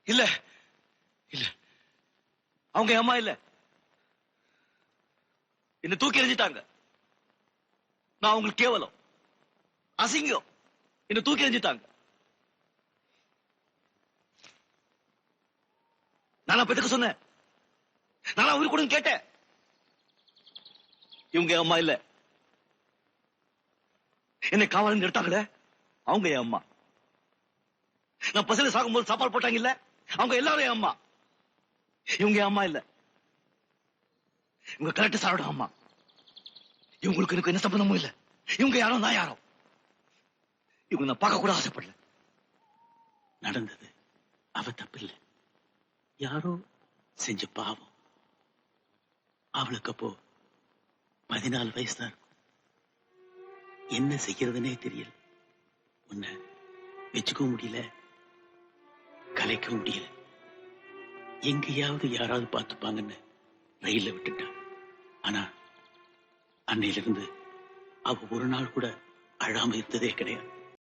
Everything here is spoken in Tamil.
இல்ல இல்ல, அவங்க அம்மா இல்ல. என்ன தூக்கி எறிஞ்சிட்டாங்க. நான் அவங்களுக்கு கேவலம், அசிங்கம். என்ன தூக்கி எறிஞ்சிட்டாங்க. நான் அப்ப சொன்னேன், நான் அவரு கூட கேட்டேன். இவங்க அம்மா இல்ல. என்னை காவலன் எடுத்தாங்களே, அவங்க என் அம்மா. நான் பசில சாகும்போது சாப்பாடு போட்டாங்க இல்ல, அவங்க எல்லாரும் என் அம்மா. இவங்க அம்மா இல்ல. இவங்க கரெக்ட் சாரோட அம்மா. இவங்களுக்கு எனக்கு என்ன சம்பந்தமும் இல்ல. இவங்க யாரோ நான் யாரோ. இவங்க நான் பார்க்க கூட ஆசைப்படல. நடந்தது அவ தப்பில்லை, யாரோ செஞ்ச பாவம். அவளுக்கு அப்போ 14 வயசு தான் இருக்கும். என்ன செய்யறதுன்னே தெரியல. உன்னை வச்சுக்கவும் முடியல, கலைக்கவும் முடியல. எங்கேயாவது யாராவது பார்த்துப்பாங்கன்னு ரயில்ல விட்டுட்டான். ஆனா அன்னையிலிருந்து அவ ஒரு நாள் கூட அழாம இருந்ததே கிடையாது.